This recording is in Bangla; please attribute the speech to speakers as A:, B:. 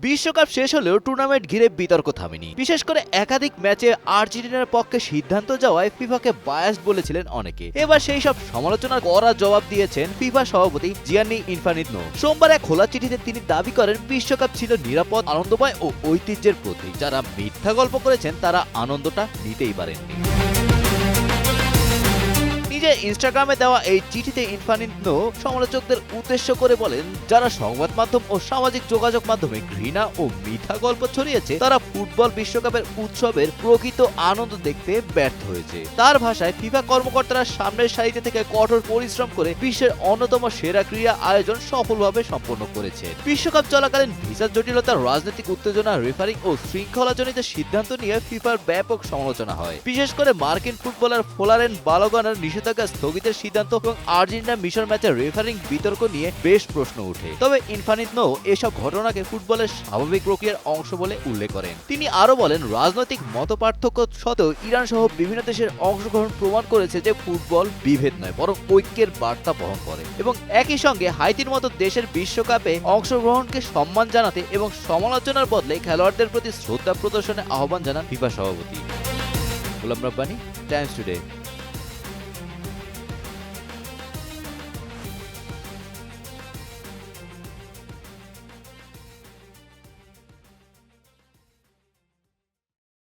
A: বিশ্বকাপ শেষ হলেও টুর্নামেন্ট ঘিরে বিতর্ক থামেনি। বিশেষ করে একাধিক ম্যাচে আর্জেন্টিনার পক্ষে সিদ্ধান্ত যাওয়ায় ফিফাকে বায়াসড বলেছিলেন অনেকে। এবার সেই সব সমালোচনার কড়া জবাব দিয়েছেন ফিফা সভাপতি জিয়ান্নি ইনফান্তিনো। সোমবার এক খোলা চিঠিতে তিনি দাবি করেন বিশ্বকাপ ছিল নিরাপদ, আনন্দময় ও ঐতিহ্যের প্রতীক। যারা মিথ্যা গল্প করেছেন তারা আনন্দটা নিতেই পারেননি। নিজের ইনস্টাগ্রামে দেওয়া এই চিঠিতে ইনফান্তিনো সমালোচকদের উদ্দেশ্য করে বলেন, যারা সংবাদ মাধ্যম ও সামাজিক যোগাযোগ মাধ্যমে ঘৃণা ও মিথ্যা গল্প ছড়িয়েছে তারা ফুটবল বিশ্বকাপের উৎসবের প্রকৃত আনন্দ দেখতে ব্যর্থ হয়েছে। তার ভাষায়, ফিফা কর্মকর্তারা সামনের সারিতে থেকে কঠোর পরিশ্রম করে বিশ্বের অন্যতম সেরা ক্রীড়া আয়োজন সফলভাবে সম্পন্ন করেছে। বিশ্বকাপ চলাকালীন ভিসা জটিলতা, রাজনৈতিক উত্তেজনা, রেফারিং ও শৃঙ্খলাজনিত সিদ্ধান্ত নিয়ে ফিফার ব্যাপক সমালোচনা হয়। বিশেষ করে মার্কিন ফুটবলার ফ্লোরেন বালোগানের নিষেধাজ্ঞা স্থগিতের সিদ্ধান্ত এবং আর্জেন্টিনা মিশর ম্যাচের রেফারিং বিতর্ক নিয়ে বেশ প্রশ্ন ওঠে। তবে ইনফান্তিনো এসব ঘটনাকে ফুটবলের স্বাভাবিক প্রক্রিয়ার অংশ বলে উল্লেখ করেন। তিনি আরো বলেন, রাজনৈতিক মতপার্থক্য সত্ত্বেও ইরান সহ বিভিন্ন দেশের অংশগ্রহণ প্রমাণ করেছে যে ফুটবল বিভেদ নয় বরং ঐক্যের বার্তা বহন করে, এবং একই সঙ্গে হাইতির মতো দেশের বিশ্বকাপে অংশগ্রহণকে সম্মান জানাতে এবং সমালোচনার বদলে খেলোয়াড়দের প্রতি শ্রদ্ধা প্রদর্শনের আহ্বান জানান ফিফা সভাপতি। Golam Rabbani, Times today.